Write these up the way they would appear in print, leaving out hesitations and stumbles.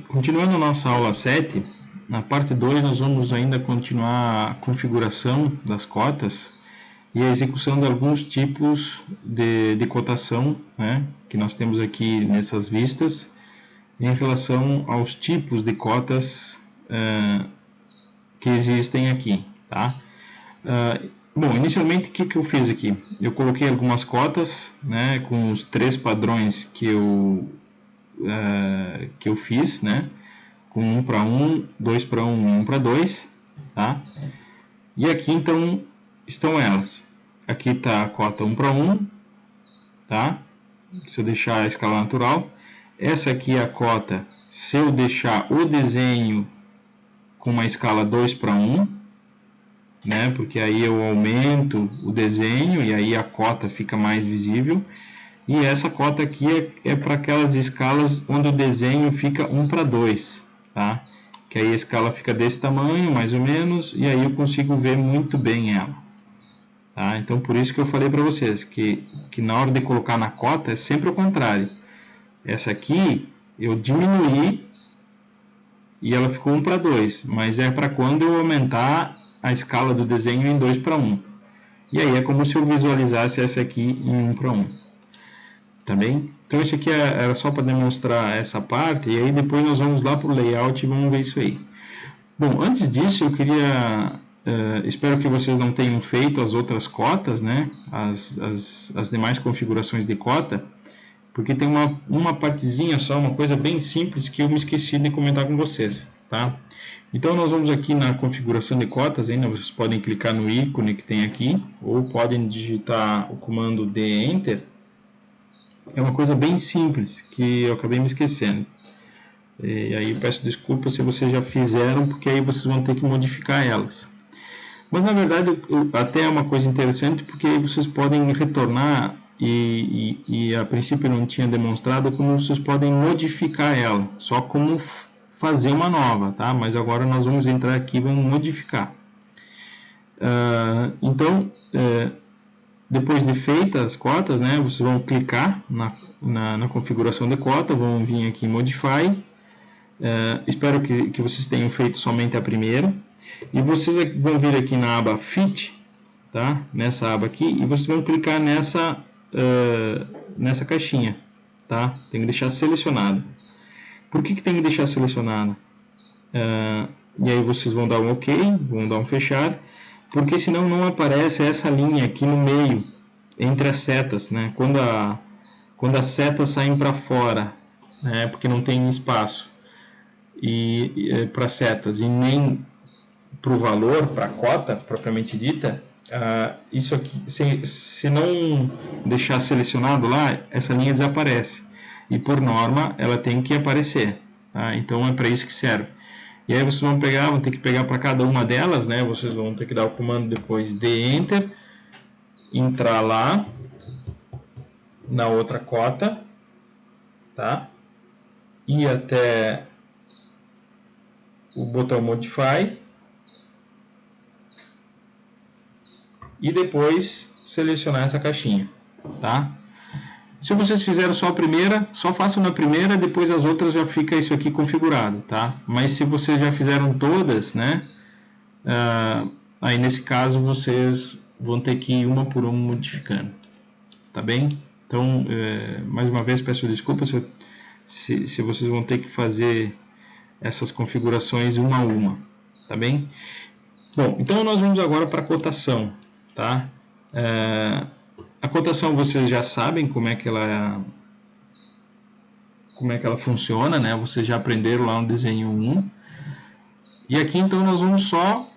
Continuando nossa aula 7, na parte 2 nós vamos ainda continuar a configuração das cotas e a execução de alguns tipos de cotação, né, que nós temos aqui nessas vistas, em relação aos tipos de cotas que existem aqui, tá? Bom, inicialmente o que eu fiz aqui? Eu coloquei algumas cotas, né, com os 3 padrões que eu fiz, né, com 1 para 1, 2 para 1, 1 para 2, tá? E aqui então estão elas. Aqui está a cota 1 para 1, tá? Se eu deixar a escala natural. Essa aqui é a cota se eu deixar o desenho com uma escala 2 para 1, né? Porque aí eu aumento o desenho e aí a cota fica mais visível. E essa cota aqui é para aquelas escalas onde o desenho fica 1 para 2, tá? Que aí a escala fica desse tamanho, mais ou menos, e aí eu consigo ver muito bem ela. Tá? Então, por isso que eu falei para vocês que na hora de colocar na cota é sempre o contrário. Essa aqui eu diminuí e ela ficou 1 para 2, mas é para quando eu aumentar a escala do desenho em 2 para 1. E aí é como se eu visualizasse essa aqui em 1 para 1. Tá bem? Então isso aqui era só para demonstrar essa parte, e aí depois nós vamos lá para o layout e vamos ver isso aí. Bom, antes disso eu queria, espero que vocês não tenham feito as outras cotas, né? As demais configurações de cota, porque tem uma partezinha só, uma coisa bem simples que eu me esqueci de comentar com vocês, tá? Então nós vamos aqui na configuração de cotas, ainda vocês podem clicar no ícone que tem aqui, ou podem digitar o comando de Enter. É uma coisa bem simples que eu acabei me esquecendo. E aí eu peço desculpas se vocês já fizeram, porque aí vocês vão ter que modificar elas. Mas na verdade até é uma coisa interessante, porque aí vocês podem retornar e a princípio eu não tinha demonstrado como vocês podem modificar ela, só como fazer uma nova, tá? Mas agora nós vamos entrar aqui e vamos modificar. Então, depois de feitas as cotas, né, vocês vão clicar na configuração de cota, vão vir aqui em Modify. Espero que vocês tenham feito somente a primeira. E vocês vão vir aqui na aba Fit, tá? Nessa aba aqui, e vocês vão clicar nessa caixinha, tá? Tem que deixar selecionado. Por que tem que deixar selecionado? E aí vocês vão dar um OK, vão dar um fechar, porque senão não aparece essa linha aqui no meio, entre as setas, né? Quando as setas saem para fora, né? Porque não tem espaço para setas e nem para o valor, para a cota propriamente dita, isso aqui, se não deixar selecionado lá, essa linha desaparece. E por norma, ela tem que aparecer. Tá? Então é para isso que serve. E aí vocês vão ter que pegar para cada uma delas, né? Vocês vão ter que dar o comando depois de Enter, entrar lá na outra cota, tá? Ir até o botão Modify e depois selecionar essa caixinha, tá? Se vocês fizeram só a primeira, só façam na primeira, depois as outras já fica isso aqui configurado, tá? Mas se vocês já fizeram todas, né? Aí nesse caso vocês vão ter que ir uma por uma modificando, tá bem? Então, mais uma vez peço desculpas se vocês vão ter que fazer essas configurações uma a uma, tá bem? Bom, então nós vamos agora para a cotação, tá? A cotação vocês já sabem como é que ela funciona, né? Vocês já aprenderam lá no desenho 1. E aqui então nós vamos só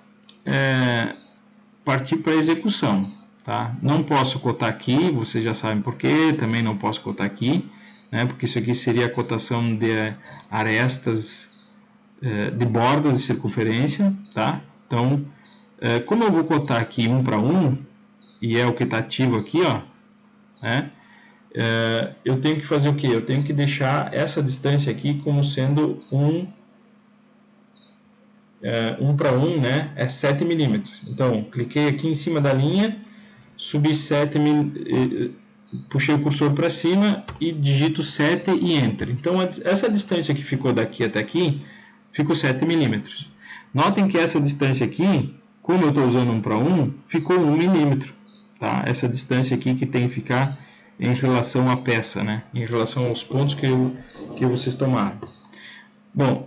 partir para a execução, tá? Não posso cotar aqui, vocês já sabem por quê, também não posso cotar aqui, né? Porque isso aqui seria a cotação de arestas de bordas de circunferência, tá? Então, como eu vou cotar aqui 1 para 1, e é o que está ativo aqui, ó, né? Eu tenho que fazer o quê? Eu tenho que deixar essa distância aqui como sendo 1 para 1, né? É 7 milímetros. Então, cliquei aqui em cima da linha, subi 7 milímetros, puxei o cursor para cima e digito 7 e Enter. Então, essa distância que ficou daqui até aqui, ficou 7 milímetros. Notem que essa distância aqui, como eu estou usando 1 para 1, ficou 1 milímetro. Tá? Essa distância aqui que tem que ficar em relação à peça, né? Em relação aos pontos que vocês tomaram. Bom,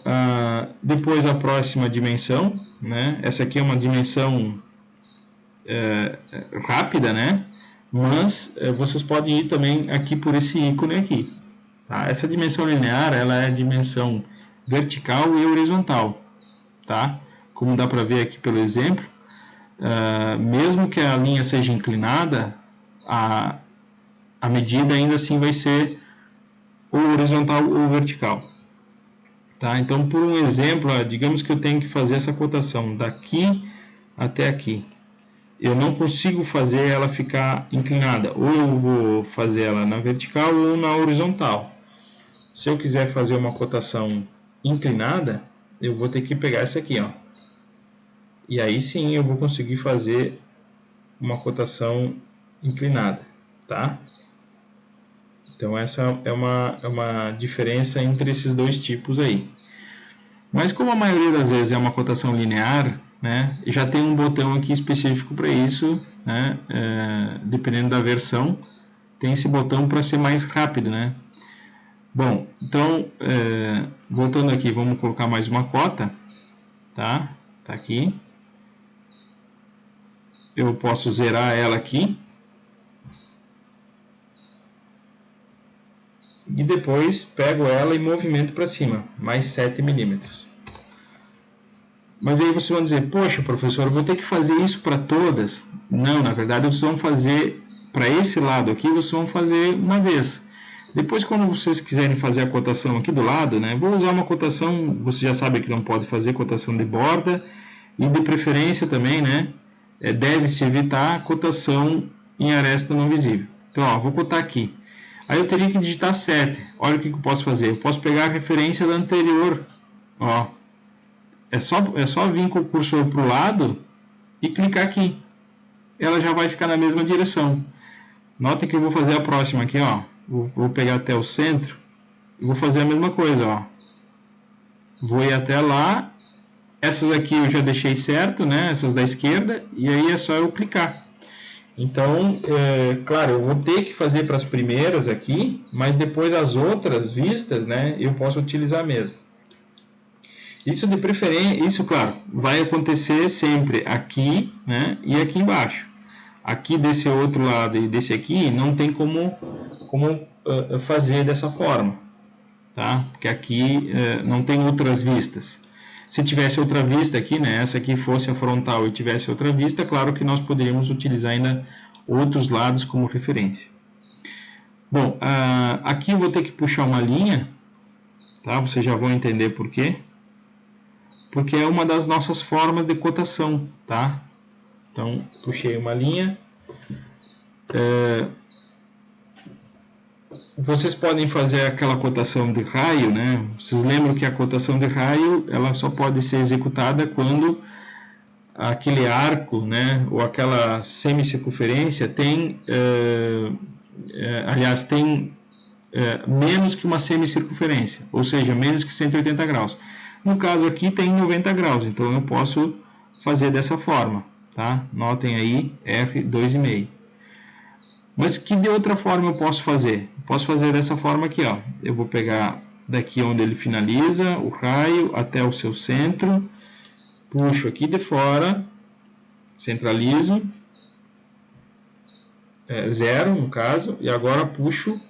depois a próxima dimensão, né? Essa aqui é uma dimensão rápida, né? Mas vocês podem ir também aqui por esse ícone aqui. Tá? Essa dimensão linear, ela é a dimensão vertical e horizontal. Tá? Como dá para ver aqui pelo exemplo, mesmo que a linha seja inclinada, a medida ainda assim vai ser ou horizontal ou vertical. Tá? Então, por um exemplo, digamos que eu tenho que fazer essa cotação daqui até aqui. Eu não consigo fazer ela ficar inclinada, ou eu vou fazer ela na vertical ou na horizontal. Se eu quiser fazer uma cotação inclinada, eu vou ter que pegar essa aqui, ó. E aí sim eu vou conseguir fazer uma cotação inclinada, tá? Então essa é uma diferença entre esses dois tipos aí. Mas como a maioria das vezes é uma cotação linear, né, já tem um botão aqui específico para isso, né, dependendo da versão, tem esse botão para ser mais rápido, né? Bom, então, voltando aqui, vamos colocar mais uma cota, tá? Tá aqui. Eu posso zerar ela aqui. E depois pego ela e movimento para cima, mais 7 milímetros. Mas aí vocês vão dizer, poxa professor, eu vou ter que fazer isso para todas? Não, na verdade vocês vão fazer, para esse lado aqui, vocês vão fazer uma vez. Depois, quando vocês quiserem fazer a cotação aqui do lado, né, vou usar uma cotação, você já sabe que não pode fazer cotação de borda, e de preferência também, né, deve-se evitar a cotação em aresta não visível. Então, ó, vou cotar aqui. Aí eu teria que digitar 7. Olha o que eu posso fazer. Eu posso pegar a referência da anterior. Ó, é só vir com o cursor para o lado e clicar aqui. Ela já vai ficar na mesma direção. Notem que eu vou fazer a próxima aqui, ó. Vou pegar até o centro e vou fazer a mesma coisa, ó. Vou ir até lá. Essas aqui eu já deixei certo, né? Essas da esquerda. E aí é só eu clicar. Então, claro, eu vou ter que fazer para as primeiras aqui, mas depois as outras vistas, né, eu posso utilizar mesmo. Isso de preferência, isso, claro, vai acontecer sempre aqui, né, e aqui embaixo. Aqui desse outro lado e desse aqui não tem como fazer dessa forma, tá? Porque aqui não tem outras vistas. Se tivesse outra vista aqui, né, essa aqui fosse a frontal e tivesse outra vista, claro que nós poderíamos utilizar ainda outros lados como referência. Bom, aqui eu vou ter que puxar uma linha, tá? Vocês já vão entender por quê. Porque é uma das nossas formas de cotação, tá? Então, puxei uma linha. Vocês podem fazer aquela cotação de raio, né? Vocês lembram que a cotação de raio ela só pode ser executada quando aquele arco, né, ou aquela semicircunferência tem, aliás, tem menos que uma semicircunferência, ou seja, menos que 180 graus. No caso aqui tem 90 graus, então eu posso fazer dessa forma, tá? Notem aí, R2,5. Mas que de outra forma eu posso fazer? Posso fazer dessa forma aqui, ó. Eu vou pegar daqui onde ele finaliza, o raio, até o seu centro, puxo aqui de fora, centralizo, 0 no caso, e agora puxo,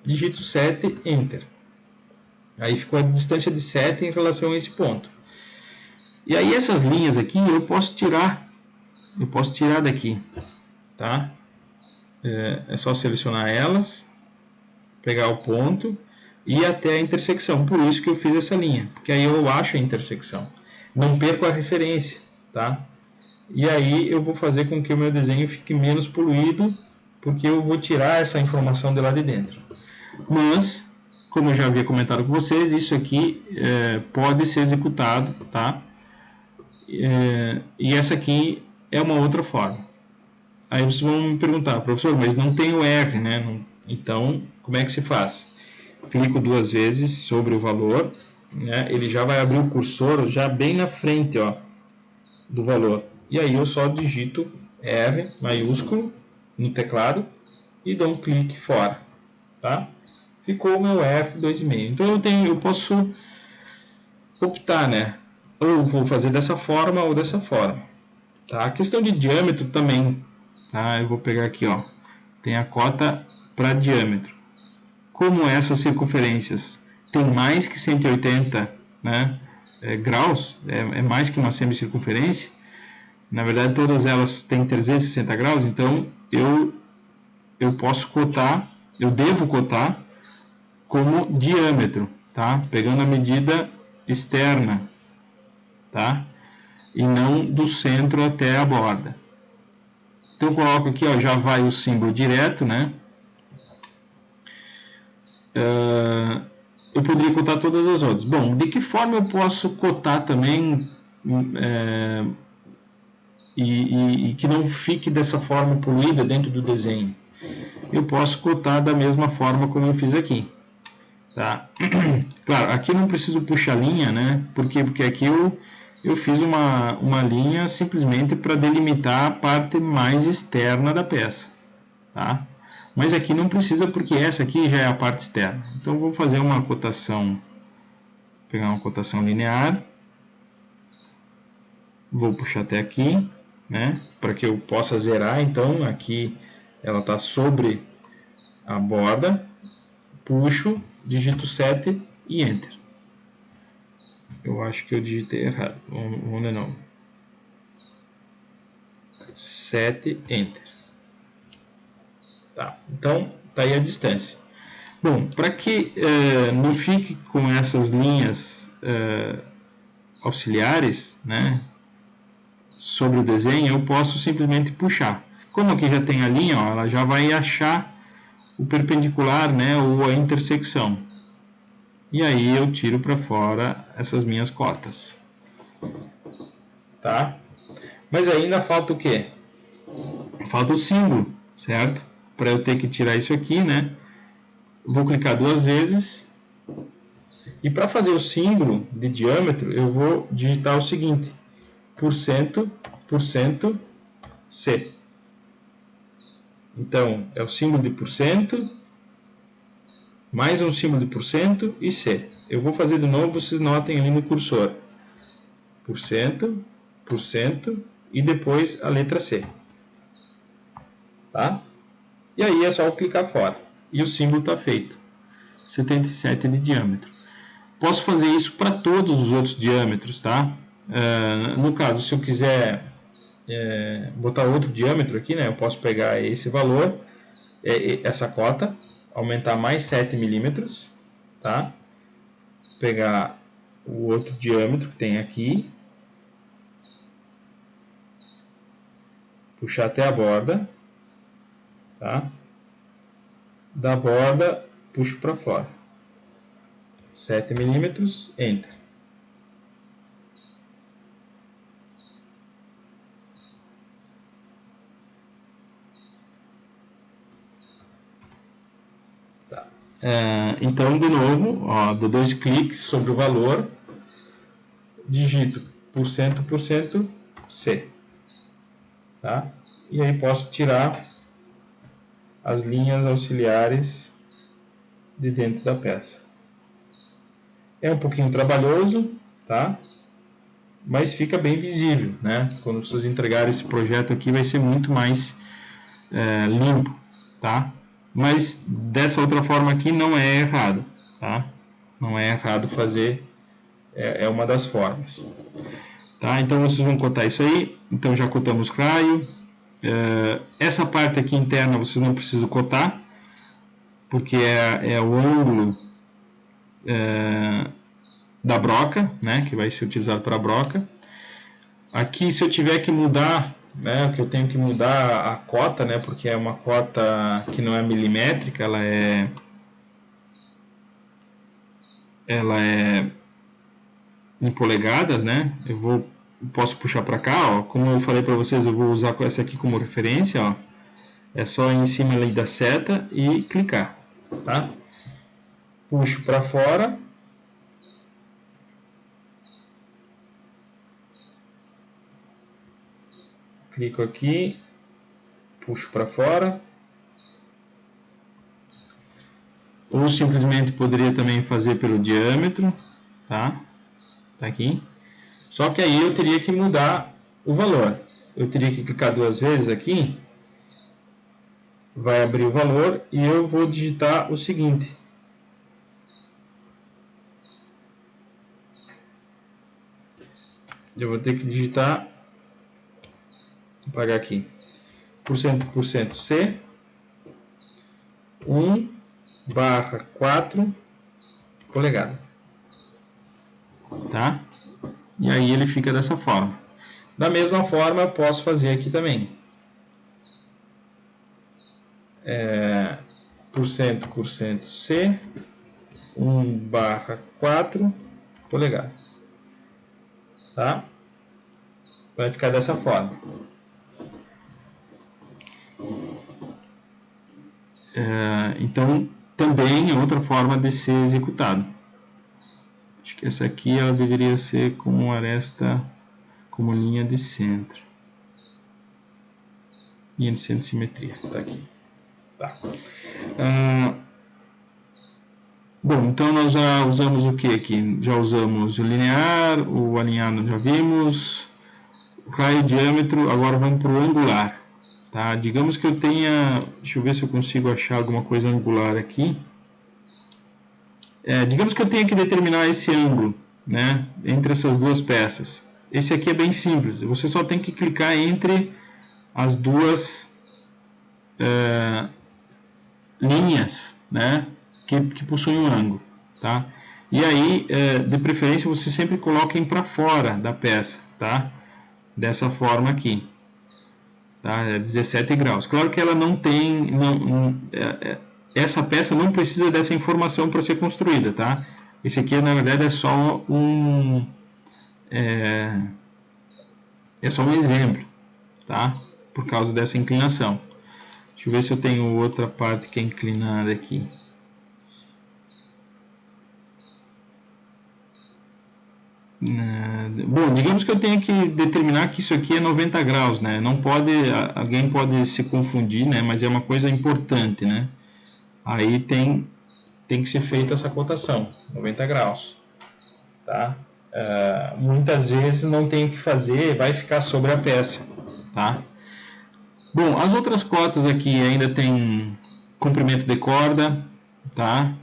digito 7, Enter. Aí ficou a distância de 7 em relação a esse ponto. E aí essas linhas aqui eu posso tirar daqui, tá? É só selecionar elas, pegar o ponto e ir até a intersecção. Por isso que eu fiz essa linha, porque aí eu acho a intersecção. Não perco a referência, tá? E aí eu vou fazer com que o meu desenho fique menos poluído, porque eu vou tirar essa informação de lá de dentro. Mas, como eu já havia comentado com vocês, isso aqui pode ser executado, tá? E essa aqui é uma outra forma. Aí vocês vão me perguntar, professor, mas não tem o R, né? Então, como é que se faz? Clico 2 vezes sobre o valor, né? Ele já vai abrir o cursor já bem na frente, ó, do valor. E aí eu só digito R maiúsculo no teclado e dou um clique fora, tá? Ficou o meu R 2,5. Então eu posso optar, né? Ou vou fazer dessa forma ou dessa forma, tá? A questão de diâmetro também, tá? Eu vou pegar aqui, ó, tem a cota para diâmetro. Como essas circunferências têm mais que 180, né, graus, é mais que uma semicircunferência, na verdade todas elas têm 360 graus, então eu posso cotar, eu devo cotar como diâmetro, tá? Pegando a medida externa, tá? E não do centro até a borda. Então eu coloco aqui, ó, já vai o símbolo direto, né? Eu poderia cotar todas as outras. Bom, de que forma eu posso cotar também e que não fique dessa forma poluída dentro do desenho? Eu posso cotar da mesma forma como eu fiz aqui. Tá? Claro, aqui não preciso puxar linha, né? Por quê? Porque aqui eu fiz uma linha simplesmente para delimitar a parte mais externa da peça. Tá? Mas aqui não precisa porque essa aqui já é a parte externa. Então vou fazer uma cotação, pegar uma cotação linear, vou puxar até aqui, né? Para que eu possa zerar. Então aqui ela está sobre a borda, puxo, digito 7 e Enter. Eu acho que eu digitei errado. Vamos de novo. 7, Enter. Tá. Então, tá aí a distância. Bom, para que não fique com essas linhas auxiliares, né, sobre o desenho, eu posso simplesmente puxar. Como aqui já tem a linha, ó, ela já vai achar o perpendicular, né, ou a intersecção. E aí eu tiro para fora essas minhas cotas. Tá? Mas ainda falta o quê? Falta o símbolo, certo? Para eu ter que tirar isso aqui, né? Vou clicar 2 vezes. E para fazer o símbolo de diâmetro, eu vou digitar o seguinte: %, C. Então, é o símbolo de %, mais um símbolo de % e C. Eu vou fazer de novo, vocês notem ali no cursor. % e depois a letra C. Tá? E aí é só eu clicar fora. E o símbolo está feito. 77 de diâmetro. Posso fazer isso para todos os outros diâmetros, tá? No caso, se eu quiser botar outro diâmetro aqui, né? Eu posso pegar esse valor, essa cota, aumentar mais 7 milímetros, tá? Pegar o outro diâmetro que tem aqui, puxar até a borda, tá? Da borda, puxo para fora. 7 milímetros, Enter. Tá. Então, de novo, ó, dou 2 cliques sobre o valor, digito %, C. Tá? E aí posso tirar as linhas auxiliares de dentro da peça. É um pouquinho trabalhoso, tá? Mas fica bem visível, né? Quando vocês entregarem esse projeto aqui, vai ser muito mais limpo, tá? Mas dessa outra forma aqui não é errado, tá? Não é errado fazer, é uma das formas. Tá? Então vocês vão cotar isso aí. Então já cotamos raio. Essa parte aqui interna vocês não precisam cotar, porque é o ângulo da broca, né, que vai ser utilizado para a broca. Aqui, se eu tiver que mudar, né, que eu tenho que mudar a cota, né, porque é uma cota que não é milimétrica, ela é em polegadas, né, eu vou posso puxar para cá, ó. Como eu falei para vocês, eu vou usar essa aqui como referência, ó. É só ir em cima ali da seta e clicar, tá? Puxo para fora. Clico aqui, puxo para fora. Ou simplesmente poderia também fazer pelo diâmetro, tá? Tá aqui. Só que aí eu teria que mudar o valor. Eu teria que clicar 2 vezes aqui. Vai abrir o valor e eu vou digitar o seguinte. Eu vou ter que digitar, vou apagar aqui, por cento C, 1/4 polegada. Tá? E aí ele fica dessa forma. Da mesma forma eu posso fazer aqui também. Por cento C, 1/4 polegada. Tá? Vai ficar dessa forma. Então, também é outra forma de ser executado. Acho que essa aqui ela deveria ser com aresta como linha de centro. Linha de centro de simetria. Tá aqui. Tá. Bom, então nós já usamos o que aqui? Já usamos o linear, o alinhado já vimos, o raio e diâmetro, agora vamos para o angular. Tá? Digamos que eu tenha, deixa eu ver se eu consigo achar alguma coisa angular aqui. Digamos que eu tenha que determinar esse ângulo, né, entre essas duas peças. Esse aqui é bem simples, você só tem que clicar entre as duas linhas, né, que possuem um ângulo, tá? E aí, de preferência, você sempre coloquem para fora da peça, tá? Dessa forma aqui, tá? 17 graus. Claro que ela não tem, essa peça não precisa dessa informação para ser construída, tá? Esse aqui, na verdade, é só um exemplo, tá? Por causa dessa inclinação. Deixa eu ver se eu tenho outra parte que é inclinada aqui. Bom, digamos que eu tenha que determinar que isso aqui é 90 graus, né? Não pode, alguém pode se confundir, né? Mas é uma coisa importante, né? Aí tem que ser feita essa cotação, 90 graus, tá? Muitas vezes não tem o que fazer, vai ficar sobre a peça, tá? Bom, as outras cotas aqui ainda tem comprimento de corda, tá?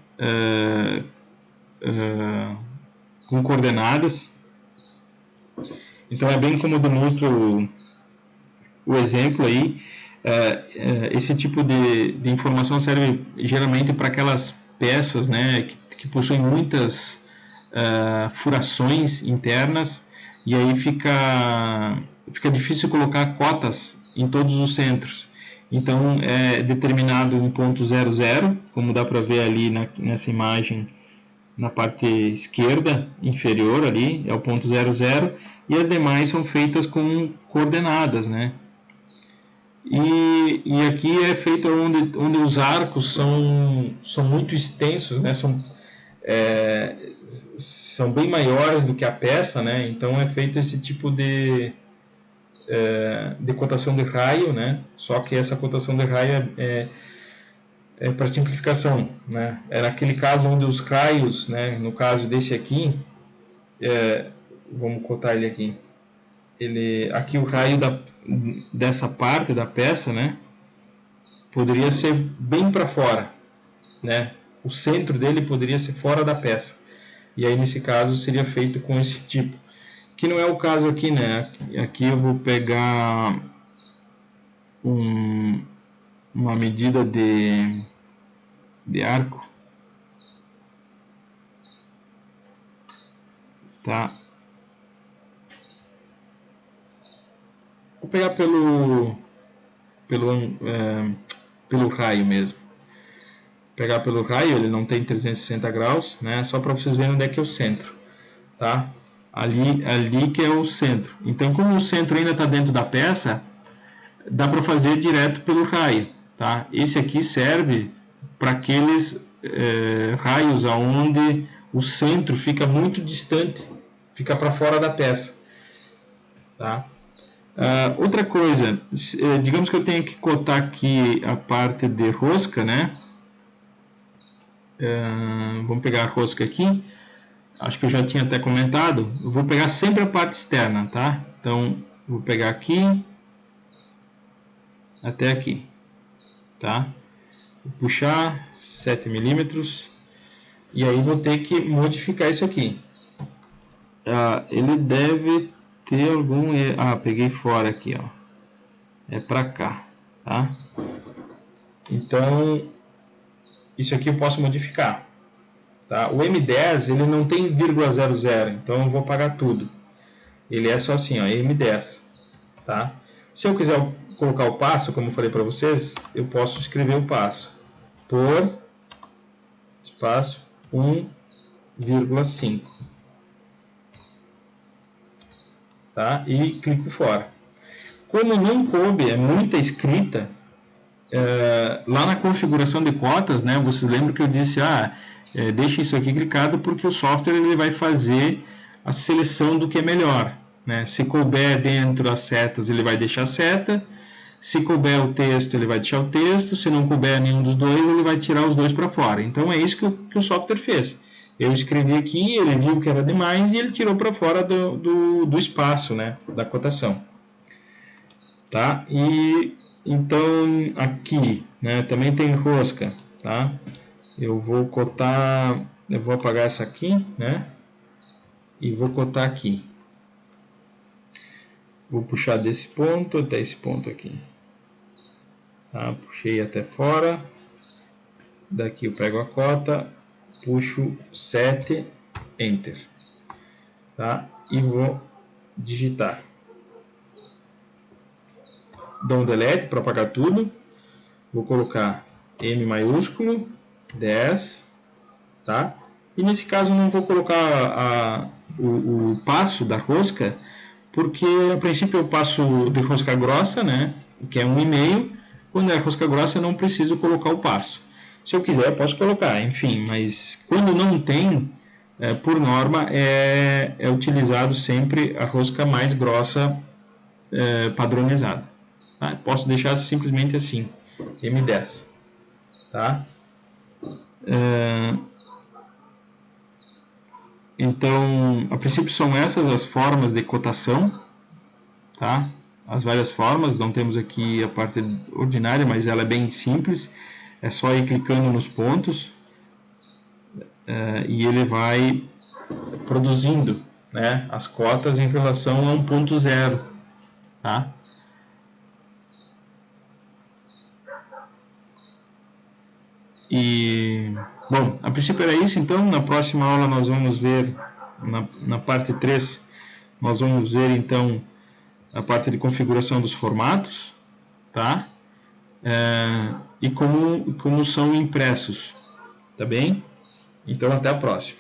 Com coordenadas. Então é bem como demonstra o exemplo aí. Esse tipo de informação serve geralmente para aquelas peças, né, que possuem muitas furações internas, e aí fica difícil colocar cotas em todos os centros. Então é determinado um ponto 00, como dá para ver ali nessa imagem, na parte esquerda inferior ali, é o ponto 00, e as demais são feitas com coordenadas, né? E aqui é feito onde os arcos são muito extensos, né? São bem maiores do que a peça, né? Então é feito esse tipo de cotação de raio, né? Só que essa cotação de raio é para simplificação, né? É naquele caso onde os raios, né? No caso desse aqui, vamos cotar ele aqui. Aqui o raio dessa parte da peça, né? Poderia ser bem para fora, né? O centro dele poderia ser fora da peça. E aí nesse caso seria feito com esse tipo. Que não é o caso aqui, né? Aqui eu vou pegar uma medida de arco, tá? Vou pegar pelo raio mesmo. Pegar pelo raio, ele não tem 360 graus, né? Só para vocês verem onde é que é o centro, tá? ali que é o centro. Então, como o centro ainda está dentro da peça, dá para fazer direto pelo raio, tá? Esse aqui serve para aqueles raios aonde o centro fica muito distante, fica para fora da peça, tá? Outra coisa, digamos que eu tenho que cotar aqui a parte de rosca, né? Vamos pegar a rosca aqui. Acho que eu já tinha até comentado. Eu vou pegar sempre a parte externa, tá? Então, vou pegar aqui até aqui, tá? Vou puxar 7 milímetros e aí vou ter que modificar isso aqui. Ele deve ter algum... peguei fora aqui, ó. É pra cá, tá? Então, isso aqui eu posso modificar. Tá? O M10 ele não tem vírgula 00, então eu vou apagar tudo. Ele é só assim, ó, M10. Tá? Se eu quiser colocar o passo, como eu falei para vocês, eu posso escrever o passo por espaço 1,5. Tá? E clico fora. Como não coube, é muita escrita, lá na configuração de cotas, né, vocês lembram que eu disse, deixe isso aqui clicado porque o software ele vai fazer a seleção do que é melhor. Né? Se couber dentro das setas, ele vai deixar a seta. Se couber o texto, ele vai deixar o texto. Se não couber nenhum dos dois, ele vai tirar os dois para fora. Então é isso que o software fez. Eu escrevi aqui, ele viu que era demais e ele tirou para fora do espaço, né, da cotação. Tá? E então aqui, né, também tem rosca, tá? Eu vou cotar, eu vou apagar essa aqui, né? E vou cotar aqui. Vou puxar desse ponto até esse ponto aqui. Tá? Puxei até fora. Daqui eu pego a cota, puxo 7, Enter. Tá? E vou digitar. Dou um delete para apagar tudo. Vou colocar M maiúsculo, 10, tá? E nesse caso não vou colocar o passo da rosca, porque a princípio eu passo de rosca grossa, né? Que é 1,5. Quando é rosca grossa eu não preciso colocar o passo. Se eu quiser eu posso colocar, enfim, mas quando não tem, por norma é utilizado sempre a rosca mais grossa padronizada. Tá? Posso deixar simplesmente assim, M10. Tá? Então, a princípio são essas as formas de cotação, tá? As várias formas, não temos aqui a parte ordinária, mas ela é bem simples, é só ir clicando nos pontos e ele vai produzindo, né, as cotas em relação a um ponto zero, tá? E, bom, a princípio era isso, então na próxima aula nós vamos ver, na parte 3, nós vamos ver então a parte de configuração dos formatos, tá? E como são impressos, tá bem? Então até a próxima.